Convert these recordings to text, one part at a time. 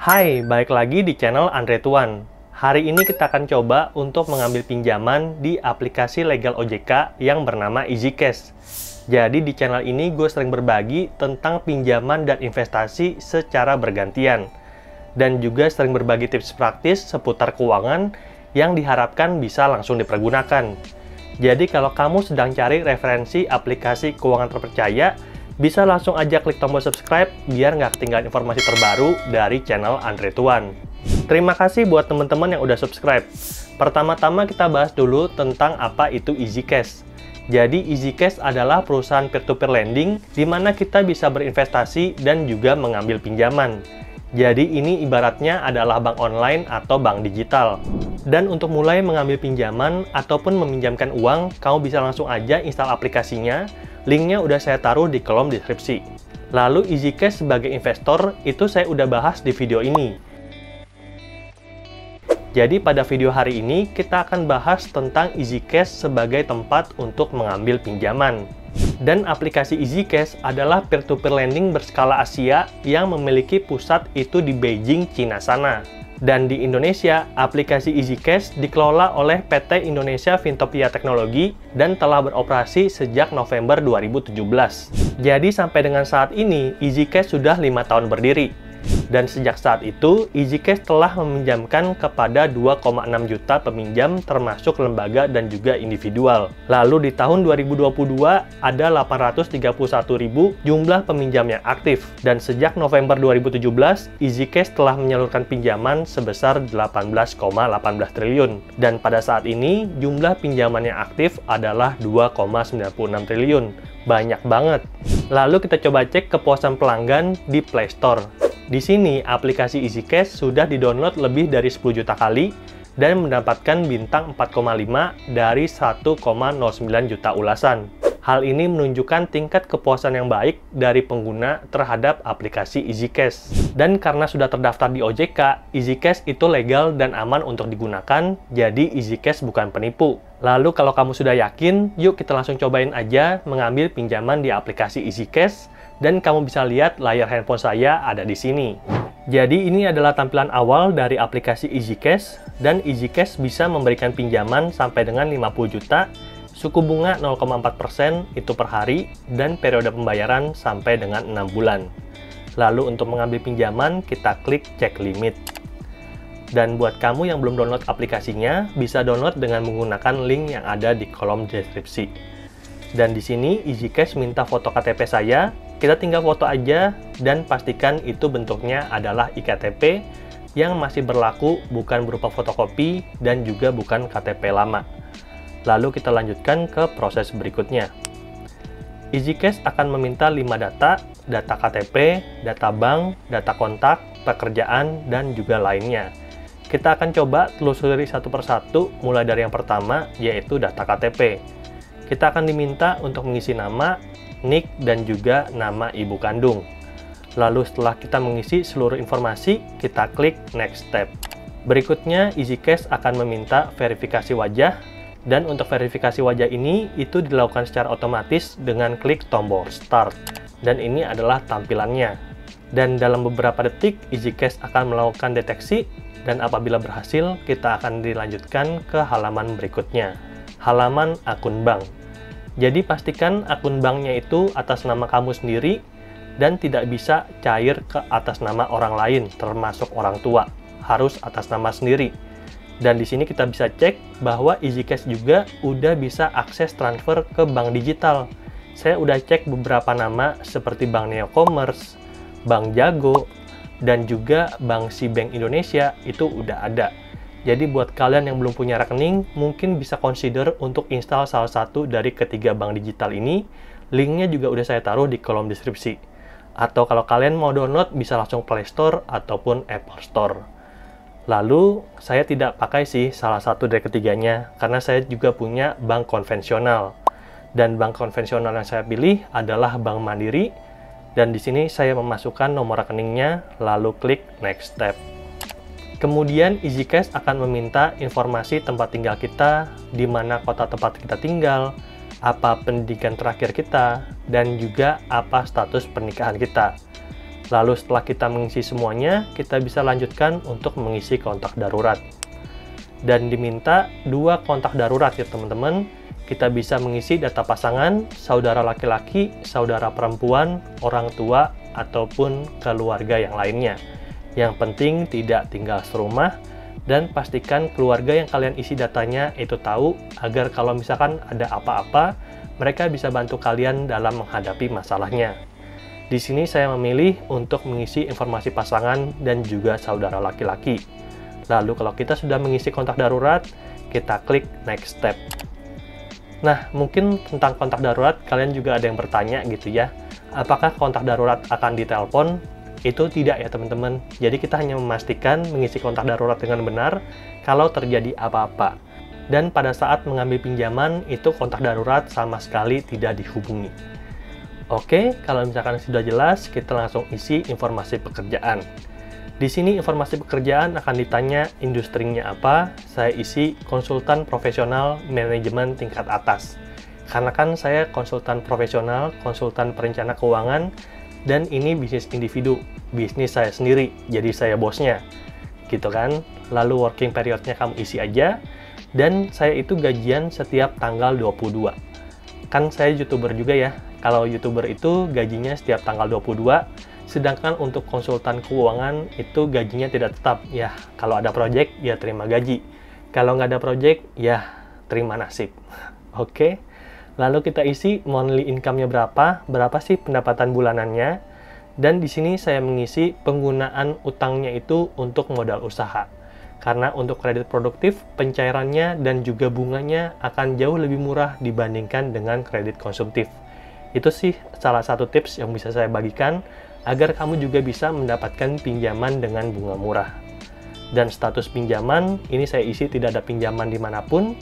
Hai, balik lagi di channel Andre Tuan. Hari ini kita akan coba untuk mengambil pinjaman di aplikasi legal OJK yang bernama EasyCash. Jadi di channel ini gue sering berbagi tentang pinjaman dan investasi secara bergantian. Dan juga sering berbagi tips praktis seputar keuangan yang diharapkan bisa langsung dipergunakan. Jadi kalau kamu sedang cari referensi aplikasi keuangan terpercaya, bisa langsung aja klik tombol subscribe biar nggak ketinggalan informasi terbaru dari channel Andre Tuan. Terima kasih buat teman-teman yang udah subscribe. Pertama-tama kita bahas dulu tentang apa itu EasyCash. Jadi EasyCash adalah perusahaan peer-to-peer lending di mana kita bisa berinvestasi dan juga mengambil pinjaman. Jadi ini ibaratnya adalah bank online atau bank digital. Dan untuk mulai mengambil pinjaman ataupun meminjamkan uang, kamu bisa langsung aja install aplikasinya. Linknya udah saya taruh di kolom deskripsi. Lalu EasyCash sebagai investor itu saya udah bahas di video ini. Jadi pada video hari ini kita akan bahas tentang EasyCash sebagai tempat untuk mengambil pinjaman. Dan aplikasi EasyCash adalah peer-to-peer lending berskala Asia yang memiliki pusat itu di Beijing, Cina sana. Dan di Indonesia, aplikasi EasyCash dikelola oleh PT Indonesia Fintopia Teknologi dan telah beroperasi sejak November 2017. Jadi sampai dengan saat ini, EasyCash sudah 5 tahun berdiri. Dan sejak saat itu, EasyCash telah meminjamkan kepada 2,6 juta peminjam termasuk lembaga dan juga individual. Lalu di tahun 2022, ada 831.000 jumlah peminjam yang aktif. Dan sejak November 2017, EasyCash telah menyalurkan pinjaman sebesar 18,18 triliun. Dan pada saat ini, jumlah pinjaman yang aktif adalah 2,96 triliun. Banyak banget. Lalu kita coba cek kepuasan pelanggan di Play Store. Di sini, aplikasi EasyCash sudah didownload lebih dari 10 juta kali dan mendapatkan bintang 4,5 dari 1,09 juta ulasan. Hal ini menunjukkan tingkat kepuasan yang baik dari pengguna terhadap aplikasi EasyCash. Dan karena sudah terdaftar di OJK, EasyCash itu legal dan aman untuk digunakan, jadi EasyCash bukan penipu. Lalu kalau kamu sudah yakin, yuk kita langsung cobain aja mengambil pinjaman di aplikasi EasyCash. Dan kamu bisa lihat layar handphone saya ada di sini. Jadi ini adalah tampilan awal dari aplikasi EasyCash, dan EasyCash bisa memberikan pinjaman sampai dengan 50 juta, suku bunga 0,4% itu per hari, dan periode pembayaran sampai dengan 6 bulan. Lalu untuk mengambil pinjaman, kita klik cek limit. Dan buat kamu yang belum download aplikasinya, bisa download dengan menggunakan link yang ada di kolom deskripsi. Dan di sini EasyCash minta foto KTP saya. Kita tinggal foto aja dan pastikan itu bentuknya adalah iktp yang masih berlaku, bukan berupa fotokopi dan juga bukan KTP lama. Lalu kita lanjutkan ke proses berikutnya. EasyCash akan meminta 5 data KTP, data bank, data kontak, pekerjaan, dan juga lainnya. Kita akan coba telusuri satu persatu mulai dari yang pertama, yaitu data KTP. Kita akan diminta untuk mengisi nama, NIK, dan juga nama ibu kandung. Lalu setelah kita mengisi seluruh informasi, kita klik Next Step. Berikutnya, EasyCash akan meminta verifikasi wajah, dan untuk verifikasi wajah ini, itu dilakukan secara otomatis dengan klik tombol Start. Dan ini adalah tampilannya. Dan dalam beberapa detik, EasyCash akan melakukan deteksi, dan apabila berhasil, kita akan dilanjutkan ke halaman berikutnya. Halaman akun bank. Jadi pastikan akun banknya itu atas nama kamu sendiri dan tidak bisa cair ke atas nama orang lain, termasuk orang tua. Harus atas nama sendiri. Dan di sini kita bisa cek bahwa EasyCash juga udah bisa akses transfer ke bank digital. Saya udah cek beberapa nama seperti Bank Neocommerce, Bank Jago, dan juga Bank SeaBank Indonesia itu udah ada. Jadi buat kalian yang belum punya rekening, mungkin bisa consider untuk install salah satu dari ketiga bank digital ini. Linknya juga udah saya taruh di kolom deskripsi. Atau kalau kalian mau download, bisa langsung Play Store ataupun Apple Store. Lalu, saya tidak pakai sih salah satu dari ketiganya, karena saya juga punya bank konvensional. Dan bank konvensional yang saya pilih adalah Bank Mandiri. Dan di sini saya memasukkan nomor rekeningnya, lalu klik Next Step. Kemudian EasyCash akan meminta informasi tempat tinggal kita, di mana kota tempat kita tinggal, apa pendidikan terakhir kita, dan juga apa status pernikahan kita. Lalu setelah kita mengisi semuanya, kita bisa lanjutkan untuk mengisi kontak darurat. Dan diminta 2 kontak darurat ya teman-teman. Kita bisa mengisi data pasangan, saudara laki-laki, saudara perempuan, orang tua, ataupun keluarga yang lainnya. Yang penting tidak tinggal serumah, dan pastikan keluarga yang kalian isi datanya itu tahu agar kalau misalkan ada apa-apa, mereka bisa bantu kalian dalam menghadapi masalahnya. Di sini saya memilih untuk mengisi informasi pasangan dan juga saudara laki-laki. Lalu kalau kita sudah mengisi kontak darurat, kita klik next step. Nah, mungkin tentang kontak darurat kalian juga ada yang bertanya gitu ya. Apakah kontak darurat akan ditelepon? Itu tidak ya teman-teman. Jadi kita hanya memastikan mengisi kontak darurat dengan benar kalau terjadi apa-apa. Dan pada saat mengambil pinjaman, itu kontak darurat sama sekali tidak dihubungi. Oke, kalau misalkan sudah jelas, kita langsung isi informasi pekerjaan. Di sini informasi pekerjaan akan ditanya industrinya apa. Saya isi konsultan profesional manajemen tingkat atas. Karena kan saya konsultan profesional, konsultan perencana keuangan, dan ini bisnis individu, bisnis saya sendiri, jadi saya bosnya. Gitu kan? Lalu working periodnya kamu isi aja. Dan saya itu gajian setiap tanggal 22. Kan saya YouTuber juga ya. Kalau YouTuber itu gajinya setiap tanggal 22. Sedangkan untuk konsultan keuangan itu gajinya tidak tetap. Ya, kalau ada project, ya terima gaji. Kalau nggak ada project, ya terima nasib. Oke, lalu kita isi monthly income-nya berapa sih pendapatan bulanannya. Dan di sini saya mengisi penggunaan utangnya itu untuk modal usaha. Karena untuk kredit produktif, pencairannya dan juga bunganya akan jauh lebih murah dibandingkan dengan kredit konsumtif. Itu sih salah satu tips yang bisa saya bagikan, agar kamu juga bisa mendapatkan pinjaman dengan bunga murah. Dan status pinjaman, ini saya isi tidak ada pinjaman dimanapun,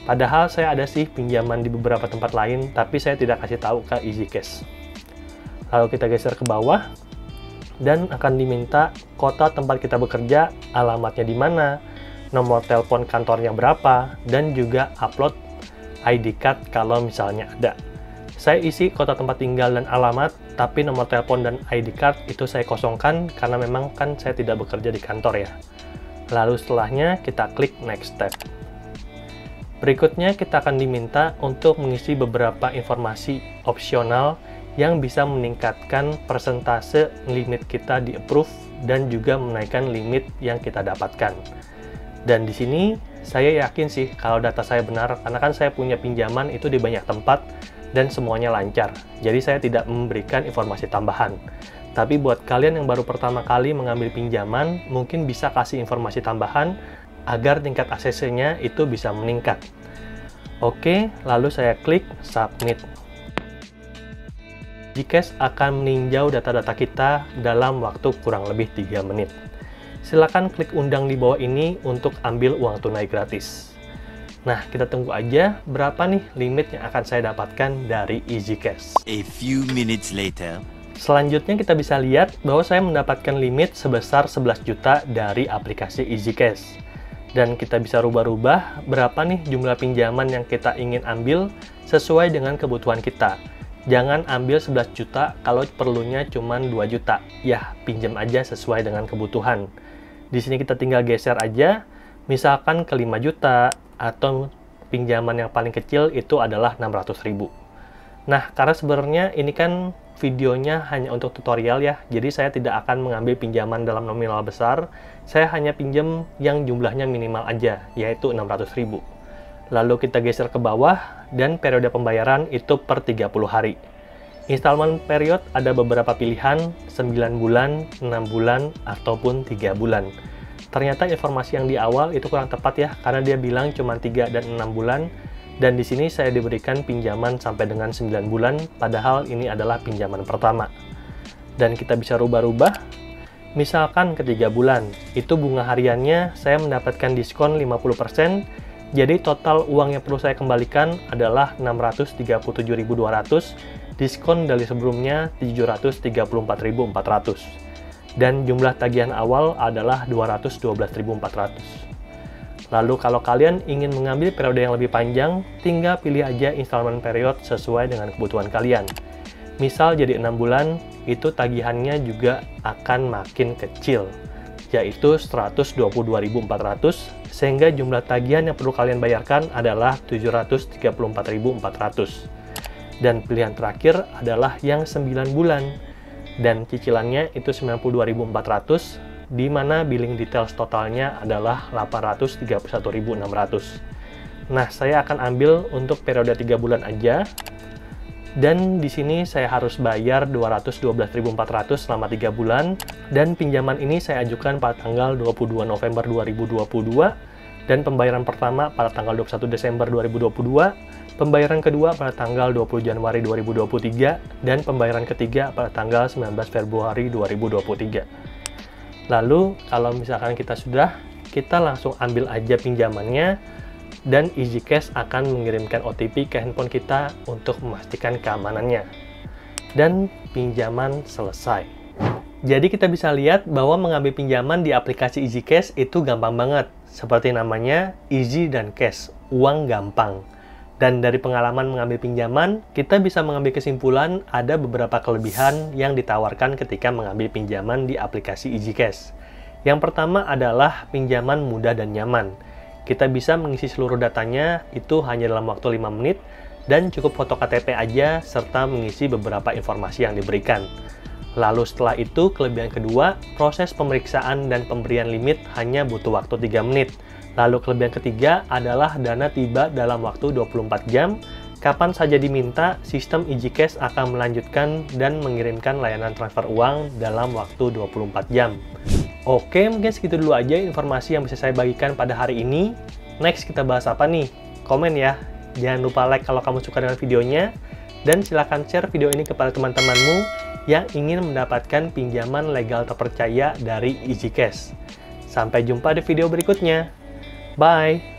padahal saya ada sih pinjaman di beberapa tempat lain, tapi saya tidak kasih tahu ke EasyCash. Lalu kita geser ke bawah, dan akan diminta kota tempat kita bekerja, alamatnya di mana, nomor telepon kantornya berapa, dan juga upload ID card kalau misalnya ada. Saya isi kota tempat tinggal dan alamat, tapi nomor telepon dan ID card itu saya kosongkan karena memang kan saya tidak bekerja di kantor ya. Lalu setelahnya kita klik next step. Berikutnya kita akan diminta untuk mengisi beberapa informasi opsional yang bisa meningkatkan persentase limit kita di approve dan juga menaikkan limit yang kita dapatkan. Dan di sini saya yakin sih kalau data saya benar, karena kan saya punya pinjaman itu di banyak tempat dan semuanya lancar. Jadi saya tidak memberikan informasi tambahan. Tapi buat kalian yang baru pertama kali mengambil pinjaman, mungkin bisa kasih informasi tambahan agar tingkat ACC-nya itu bisa meningkat. Oke, lalu saya klik submit. EasyCash akan meninjau data-data kita dalam waktu kurang lebih 3 menit. Silakan klik undang di bawah ini untuk ambil uang tunai gratis. Nah, kita tunggu aja berapa nih limit yang akan saya dapatkan dari EasyCash. A few minutes later. Selanjutnya kita bisa lihat bahwa saya mendapatkan limit sebesar 11 juta dari aplikasi EasyCash. Dan kita bisa rubah-rubah berapa nih jumlah pinjaman yang kita ingin ambil sesuai dengan kebutuhan kita. Jangan ambil 11 juta kalau perlunya cuma 2 juta. Ya, pinjam aja sesuai dengan kebutuhan. Di sini kita tinggal geser aja, misalkan ke 5 juta, atau pinjaman yang paling kecil itu adalah 600.000. Nah, karena sebenarnya ini kan videonya hanya untuk tutorial ya, jadi saya tidak akan mengambil pinjaman dalam nominal besar, saya hanya pinjam yang jumlahnya minimal aja, yaitu 600.000. Lalu kita geser ke bawah, dan periode pembayaran itu per 30 hari. Installment period ada beberapa pilihan, 9 bulan, 6 bulan, ataupun 3 bulan. Ternyata informasi yang di awal itu kurang tepat ya, karena dia bilang cuma 3 dan 6 bulan, dan di sini saya diberikan pinjaman sampai dengan 9 bulan, padahal ini adalah pinjaman pertama. Dan kita bisa rubah-rubah, misalkan ke 3 bulan, itu bunga hariannya saya mendapatkan diskon 50%, jadi total uang yang perlu saya kembalikan adalah 637.200, diskon dari sebelumnya 734.400. Dan jumlah tagihan awal adalah 212.400. Lalu kalau kalian ingin mengambil periode yang lebih panjang, tinggal pilih aja installment period sesuai dengan kebutuhan kalian. Misal jadi 6 bulan, itu tagihannya juga akan makin kecil, yaitu 122.400, sehingga jumlah tagihan yang perlu kalian bayarkan adalah 734.400. Dan pilihan terakhir adalah yang 9 bulan, dan cicilannya itu 92.400, di mana billing details totalnya adalah 831.600. Nah, saya akan ambil untuk periode 3 bulan aja. Dan di sini saya harus bayar 212.400 selama 3 bulan, dan pinjaman ini saya ajukan pada tanggal 22 November 2022, dan pembayaran pertama pada tanggal 21 Desember 2022, pembayaran kedua pada tanggal 20 Januari 2023, dan pembayaran ketiga pada tanggal 19 Februari 2023. Lalu, kalau misalkan kita langsung ambil aja pinjamannya, dan EasyCash akan mengirimkan OTP ke handphone kita untuk memastikan keamanannya. Dan pinjaman selesai. Jadi kita bisa lihat bahwa mengambil pinjaman di aplikasi EasyCash itu gampang banget. Seperti namanya, easy dan cash, uang gampang. Dan dari pengalaman mengambil pinjaman, kita bisa mengambil kesimpulan ada beberapa kelebihan yang ditawarkan ketika mengambil pinjaman di aplikasi EasyCash. Yang pertama adalah pinjaman mudah dan nyaman. Kita bisa mengisi seluruh datanya itu hanya dalam waktu 5 menit, dan cukup foto KTP aja serta mengisi beberapa informasi yang diberikan. Lalu setelah itu, kelebihan kedua, proses pemeriksaan dan pemberian limit hanya butuh waktu 3 menit. Lalu kelebihan ketiga adalah dana tiba dalam waktu 24 jam. Kapan saja diminta, sistem EasyCash akan melanjutkan dan mengirimkan layanan transfer uang dalam waktu 24 jam. Oke, mungkin segitu dulu aja informasi yang bisa saya bagikan pada hari ini. Next, kita bahas apa nih? Komen ya. Jangan lupa like kalau kamu suka dengan videonya. Dan silahkan share video ini kepada teman-temanmu yang ingin mendapatkan pinjaman legal terpercaya dari EasyCash. Sampai jumpa di video berikutnya. Bye!